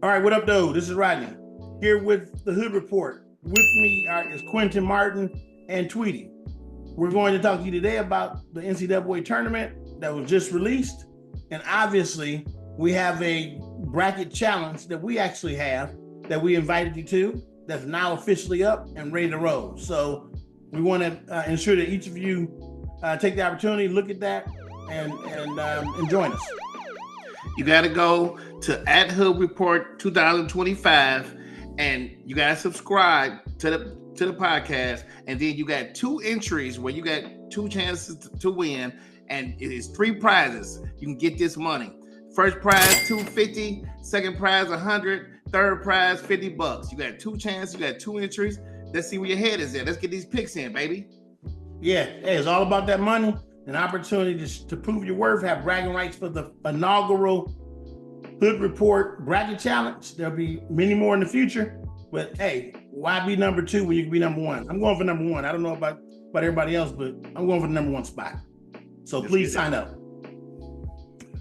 All right, what up, though? This is Rodney here with the Hood Report. With me is Quentin, Martin, and Tweety. We're going to talk to you today about the NCAA tournament that was just released. And obviously, we have a bracket challenge that we actually have that we invited you to that's now officially up and ready to roll. So we want to ensure that each of you take the opportunity, look at that, and join us. You got to go to @Hood Report 2025, and you got to subscribe to the podcast. And then you got 2 entries where you got 2 chances to win, and it is 3 prizes. You can get this money. First prize $250, second prize $100, third prize $50. You got 2 chances. You got 2 entries. Let's see where your head is at. Let's get these picks in, baby. Yeah, hey, it's all about that money. An opportunity to prove your worth, have bragging rights for the inaugural Hood Report Bracket Challenge. There'll be many more in the future, but hey, why be number 2 when you can be number 1? I'm going for number 1. I don't know about everybody else, but I'm going for the number 1 spot. So please sign up.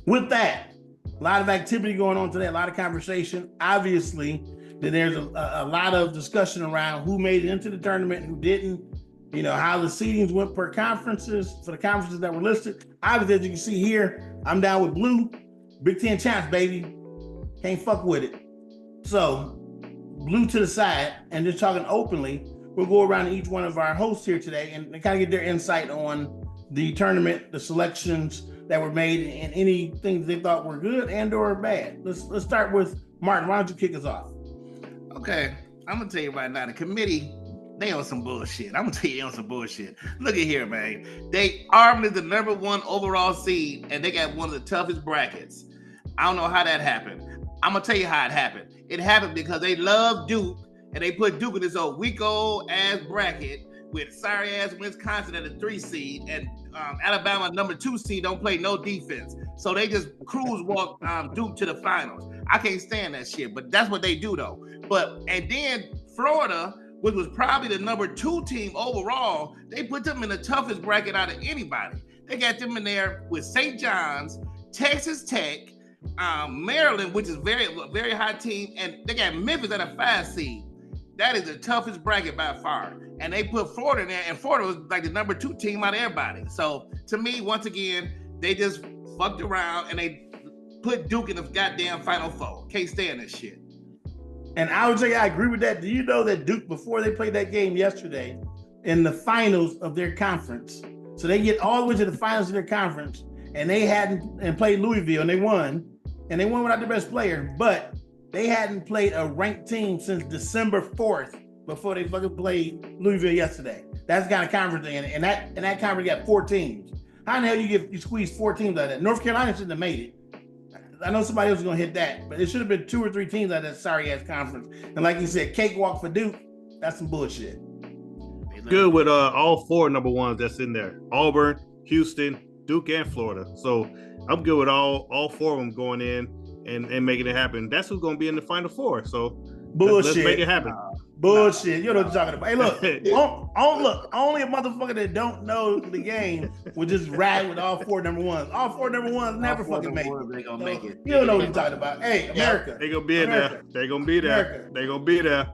With that, a lot of activity going on today, a lot of conversation. Obviously, there's a lot of discussion around who made it into the tournament, who didn't. You know, how the seedings went per conferences for the conferences that were listed. Obviously, as you can see here, I'm down with blue. Big Ten champs, baby. Can't fuck with it. So, blue to the side, and just talking openly, we'll go around to each one of our hosts here today and kind of get their insight on the tournament, the selections that were made, and any things they thought were good and or bad. Let's start with Martin. Why don't you kick us off? Okay, I'm gonna tell you right now, the committee, they on some bullshit. I'm gonna tell you they on some bullshit. Look at here, man. Auburn is the number 1 overall seed, and they got one of the toughest brackets. I don't know how that happened. I'm gonna tell you how it happened. It happened because they love Duke, and they put Duke in this old weak-old ass bracket with sorry-ass Wisconsin at a 3 seed, and Alabama number 2 seed don't play no defense. So they just cruise walk Duke to the finals. I can't stand that shit, but that's what they do though. And then Florida, which was probably the number 2 team overall, they put them in the toughest bracket out of anybody. They got them in there with St. John's, Texas Tech, Maryland, which is very high team, and they got Memphis at a 5 seed. That is the toughest bracket by far. And they put Florida in there, and Florida was like the number 2 team out of everybody. So to me, once again, they just fucked around and they put Duke in the goddamn Final Four. Can't stand this shit. And I would say I agree with that. Do you know that Duke, before they played that game yesterday, in the finals of their conference, so they get all the way to the finals of their conference, and they hadn't played Louisville, and they won without their best player, but they hadn't played a ranked team since December 4th before they fucking played Louisville yesterday. That's the kind of conference thing, and that conference got 4 teams. How in the hell you squeeze 4 teams out of that? North Carolina shouldn't have made it. I know somebody else is going to hit that, but it should have been 2 or 3 teams out of that sorry-ass conference. And like you said, cakewalk for Duke, that's some bullshit. Good with all 4 number 1s that's in there. Auburn, Houston, Duke, and Florida. So I'm good with all 4 of them going in and making it happen. That's who's going to be in the Final Four. So bullshit. Let's make it happen. Bullshit. You know what I'm talking about. Hey, look, only a motherfucker that don't know the game would just ride with all 4 number 1s. All 4 number 1s never fucking make it. They gonna make it. You don't know what you're talking about. Hey, America. They gonna be in there. They gonna be there. America. They gonna be there.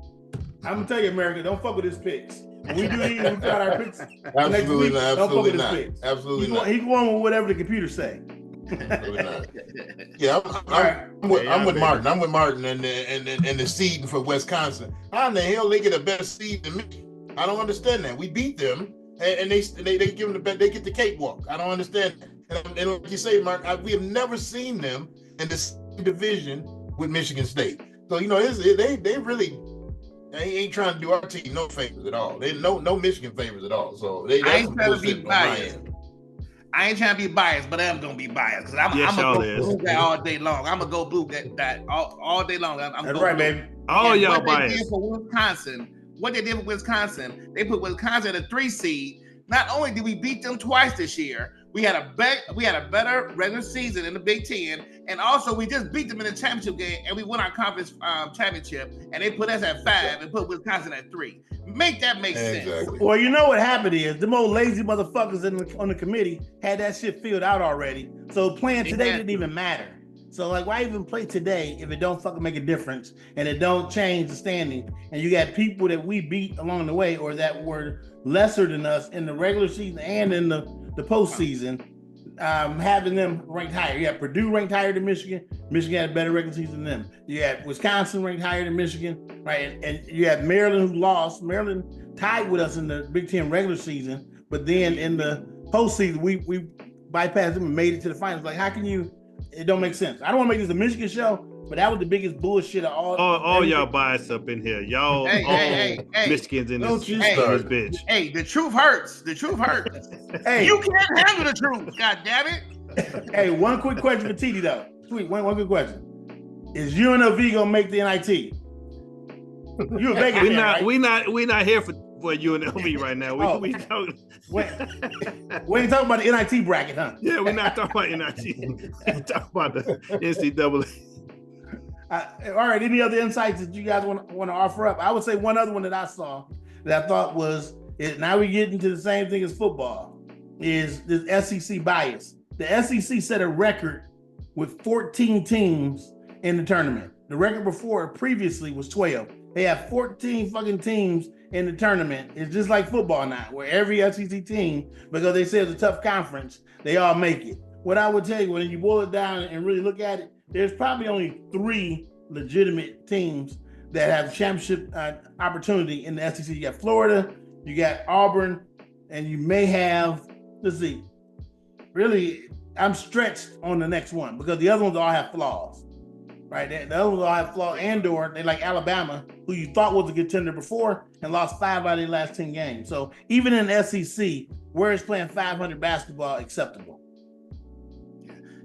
I'm gonna tell you, America, don't fuck with his picks. When we do these, we got our picks. Absolutely week, not. don't fuck with his Absolutely picks. not. Absolutely not. He going with whatever the computer say. Absolutely not. Yeah, I'm with Martin. I'm with Martin and the seed for Wisconsin. How in the hell they get a better seed than me? I don't understand that. We beat them and they give them they get the cakewalk. I don't understand that. And like you say, Martin, we have never seen them in the same division with Michigan State. So they really ain't trying to do our team no favors at all. They no Michigan favors at all. So I ain't trying to be biased. I ain't trying to be biased, but I'm gonna be biased because I'm gonna go blue all day long. I'm gonna go blue that all day long. That's right, blue. baby. Oh, y'all what biased. They did for Wisconsin, what they did for Wisconsin, they put Wisconsin at a 3 seed. Not only did we beat them twice this year, we had a better regular season in the Big Ten, and also we just beat them in the championship game, and we won our conference championship, and they put us at 5 and put Wisconsin at 3. Make that make sense. Well, you know what happened is them old lazy motherfuckers on the committee had that shit filled out already, so playing today didn't even matter. So like, why even play today if it don't fucking make a difference and it don't change the standing? And you got people that we beat along the way or that were lesser than us in the regular season and in the postseason, having them ranked higher. You have Purdue ranked higher than Michigan. Michigan had a better regular season than them. You have Wisconsin ranked higher than Michigan, right? And you have Maryland who lost. Maryland tied with us in the Big Ten regular season, but then in the postseason we bypassed them and made it to the finals. Like, how can you? It don't make sense. I don't want to make this a Michigan show, but that was the biggest bullshit of all. All y'all bias up in here. Y'all Michigan's in this bitch. Hey, the truth hurts. The truth hurts. Hey, you can't handle the truth. God damn it. Hey, one quick question for Tweety though. Tweety, one quick question. Is UNLV gonna make the NIT? You a Vegas fan, right? We not here for UNLV right now. We talking. We ain't talking about the NIT bracket, huh? Yeah, we're not talking about NIT. We're talking about the NCAA. All right. Any other insights that you guys want to offer up? I would say one other one that I saw that I thought was now we get into the same thing as football is this SEC bias. The SEC set a record with 14 teams in the tournament. The record previously was 12. They have 14 fucking teams in the tournament. It's just like football now, where every SEC team, because they say it's a tough conference, they all make it. What I would tell you, when you boil it down and really look at it, there's probably only 3 legitimate teams that have championship opportunity in the SEC. You got Florida, you got Auburn, and you may have, let's see, really, I'm stretched on the next one because the other ones all have flaws. Right, the other ones all have flaws, and/or they like Alabama, who you thought was a contender before and lost 5 out of their last 10 games. So even in the SEC, where is playing 500 basketball acceptable?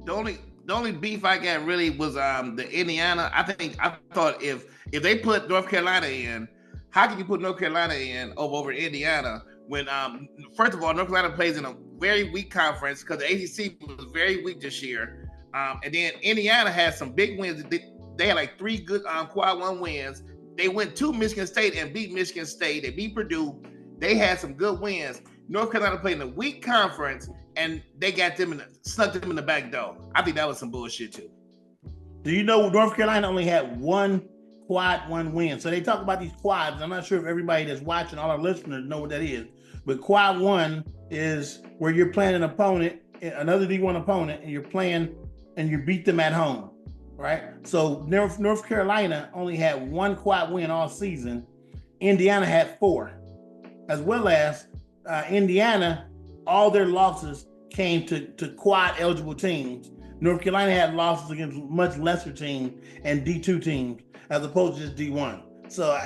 The only beef I got really was the Indiana. I thought if they put North Carolina in, how can you put North Carolina in over Indiana when first of all, North Carolina plays in a very weak conference because the ACC was very weak this year. And then Indiana had some big wins. They had like 3 good quad 1 wins. They went to Michigan State and beat Michigan State. They beat Purdue. They had some good wins. North Carolina played in a weak conference, and they got them snuck them in the back door. I think that was some bullshit too. Do you know North Carolina only had 1 quad 1 win? So they talk about these quads. I'm not sure if everybody that's watching, all our listeners, know what that is. But quad 1 is where you're playing an opponent, another D1 opponent, and you're playing and you beat them at home, right? So North Carolina only had 1 quad win all season. Indiana had 4, as well as Indiana, all their losses came to quad eligible teams. North Carolina had losses against much lesser teams and D2 teams as opposed to just D1. So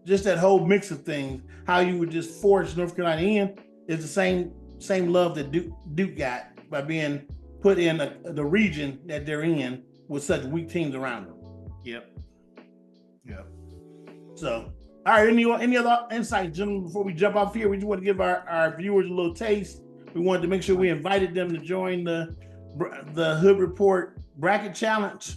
just that whole mix of things, how you would just force North Carolina in is the same love that Duke got by being put in the region that they're in with such weak teams around them. Yep. So, all right, any other insights, gentlemen, before we jump off here? We just want to give our viewers a little taste. We wanted to make sure we invited them to join the Hood Report Bracket Challenge,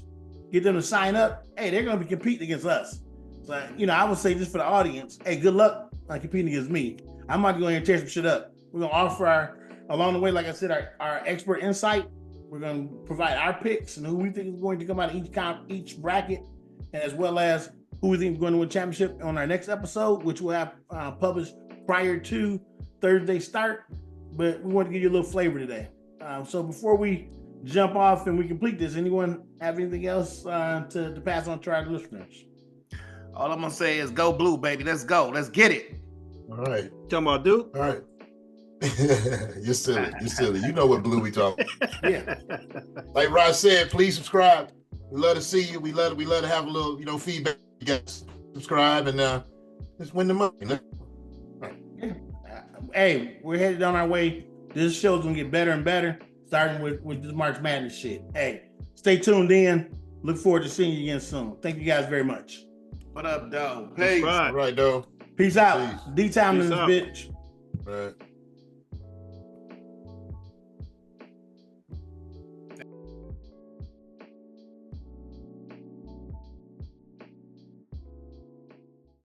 get them to sign up. Hey, they're going to be competing against us. So, I would say just for the audience, hey, good luck on competing against me. I'm about to go in here and tear some shit up. We're going to offer along the way, like I said, our expert insight. We're going to provide our picks and who we think is going to come out of each bracket, and as well as who we think is going to win championship on our next episode, which we'll have published prior to Thursday start. But we want to give you a little flavor today. So before we jump off and we complete this, anyone have anything else to pass on to our listeners? All I'm going to say is go blue, baby. Let's go. Let's get it. All right. Talking about Duke? All right. You're silly. You know what blue we talk. Yeah. Like Rod said, please subscribe. We love to see you. We love to have a little, feedback. You guys subscribe and just win the money. Hey, we're headed on our way. This show's gonna get better and better, starting with this March Madness shit. Hey, stay tuned in. Look forward to seeing you again soon. Thank you guys very much. What up, dog? Peace. All right, dog. Peace out. D-time in this bitch. Right.